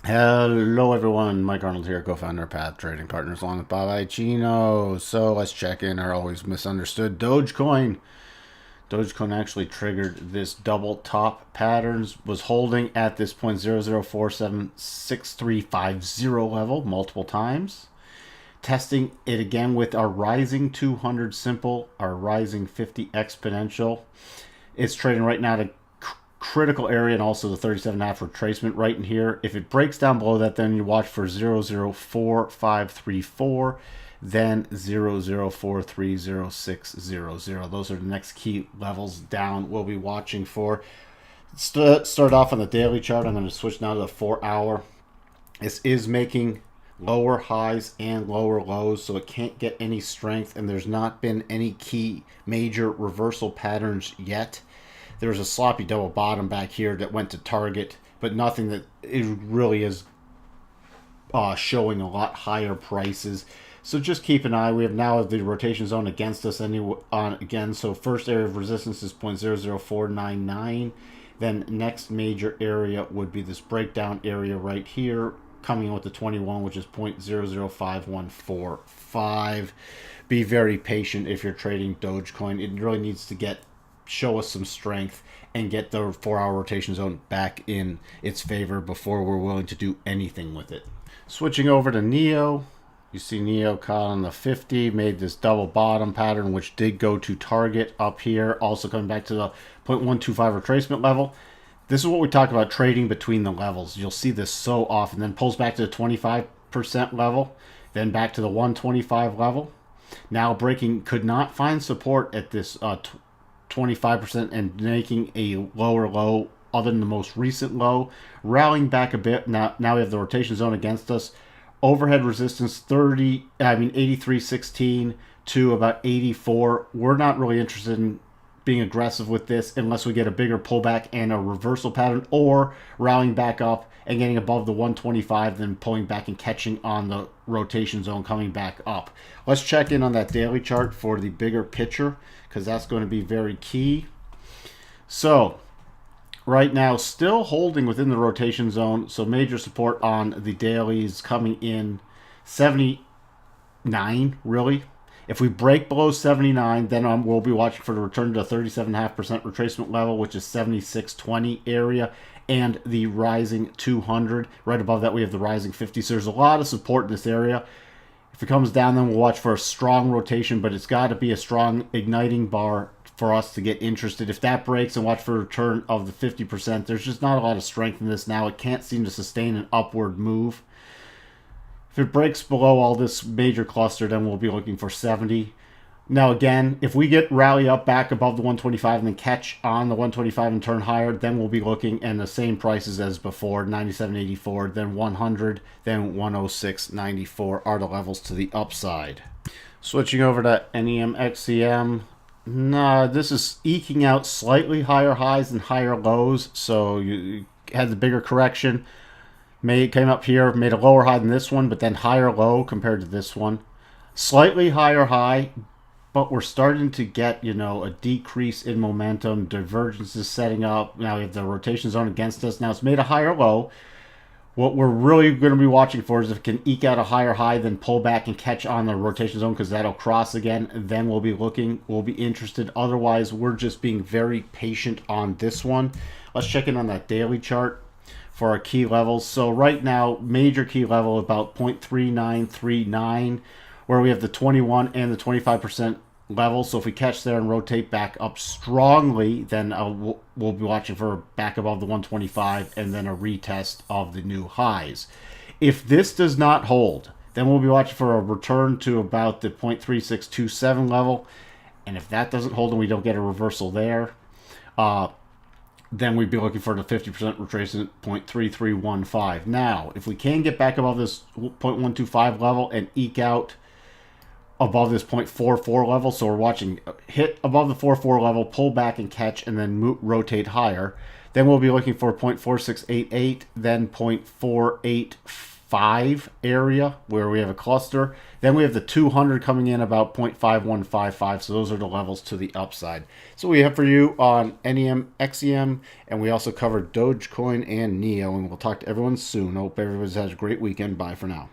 Hello everyone, Mike Arnold here, co-founder of Path Trading Partners along with Bob Ichino. So let's check in our always misunderstood Dogecoin. Dogecoin actually triggered this double top patterns, was holding at this point 00476350 level multiple times. Testing it again with our rising 200 simple, our rising 50 exponential. It's trading right now to critical area and also the 37.5 retracement right in here. If it breaks down below that, then you watch for 004534, then 00430600. Those are the next key levels down we'll be watching for. Start off on the daily chart. I'm going to switch now to the 4-hour. This is making lower highs and lower lows, so it can't get any strength, and there's not been any key major reversal patterns yet. There was a sloppy double bottom back here that went to target, but nothing that it really is showing a lot higher prices. So just keep an eye. We have now the rotation zone against us again. So first area of resistance is 0.00499. Then next major area would be this breakdown area right here, coming in with the 21, which is 0.005145. Be very patient if you're trading Dogecoin. It really needs to show us some strength and get the 4-hour rotation zone back in its favor before we're willing to do anything with it. Switching over to NEO, you see NEO caught on the 50, made this double bottom pattern, which did go to target up here. Also coming back to the 0.125 retracement level. This is what we talk about, trading between the levels. You'll see this so often. Then pulls back to the 25% level, then back to the 125 level. Now breaking, could not find support at this 25% and making a lower low other than the most recent low, rallying back a bit. Now we have the rotation zone against us. Overhead resistance 83.16 to about 84. We're not really interested in being aggressive with this unless we get a bigger pullback and a reversal pattern, or rallying back up and getting above the 125, then pulling back and catching on the rotation zone coming back up. Let's check in on that daily chart for the bigger picture, because that's going to be very key. So right now still holding within the rotation zone, so major support on the dailies coming in 79 really. If we break below 79, then we'll be watching for the return to the 37.5% retracement level, which is 76.20 area, and the rising 200. Right above that, we have the rising 50. So there's a lot of support in this area. If it comes down, then we'll watch for a strong rotation, but it's got to be a strong igniting bar for us to get interested. If that breaks, and watch for a return of the 50%. There's just not a lot of strength in this now. It can't seem to sustain an upward move. If it breaks below all this major cluster, then we'll be looking for 70. Now again, if we get rally up back above the 125 and then catch on the 125 and turn higher, then we'll be looking at the same prices as before, 97.84, then 100, then 106.94 are the levels to the upside. Switching over to NEM XCM. Nah, this is eking out slightly higher highs and higher lows, so you had the bigger correction. Came up here, made a lower high than this one, but then higher low compared to this one. Slightly higher high, but we're starting to get, a decrease in momentum. Divergence is setting up. Now we have the rotation zone against us. Now it's made a higher low. What we're really going to be watching for is if it can eke out a higher high, then pull back and catch on the rotation zone, because that'll cross again. Then we'll be interested. Otherwise, we're just being very patient on this one. Let's check in on that daily chart for our key levels. So right now, major key level about 0.3939, where we have the 21 and the 25% level. So if we catch there and rotate back up strongly, then we'll be watching for back above the 125 and then a retest of the new highs. If this does not hold, then we'll be watching for a return to about the 0.3627 level. And if that doesn't hold and we don't get a reversal there, then we'd be looking for the 50% retracement, 0.3315. Now, if we can get back above this 0.125 level and eke out above this 0.44 level, so we're watching hit above the 4.4 level, pull back and catch, and then rotate higher, then we'll be looking for 0.4688, then 0.48 0.5 area where we have a cluster. Then we have the 200 coming in about 0.5155. So those are the levels to the upside. So we have for you on NEM, XEM, and we also covered Dogecoin and NEO. And we'll talk to everyone soon. Hope everyone has a great weekend. Bye for now.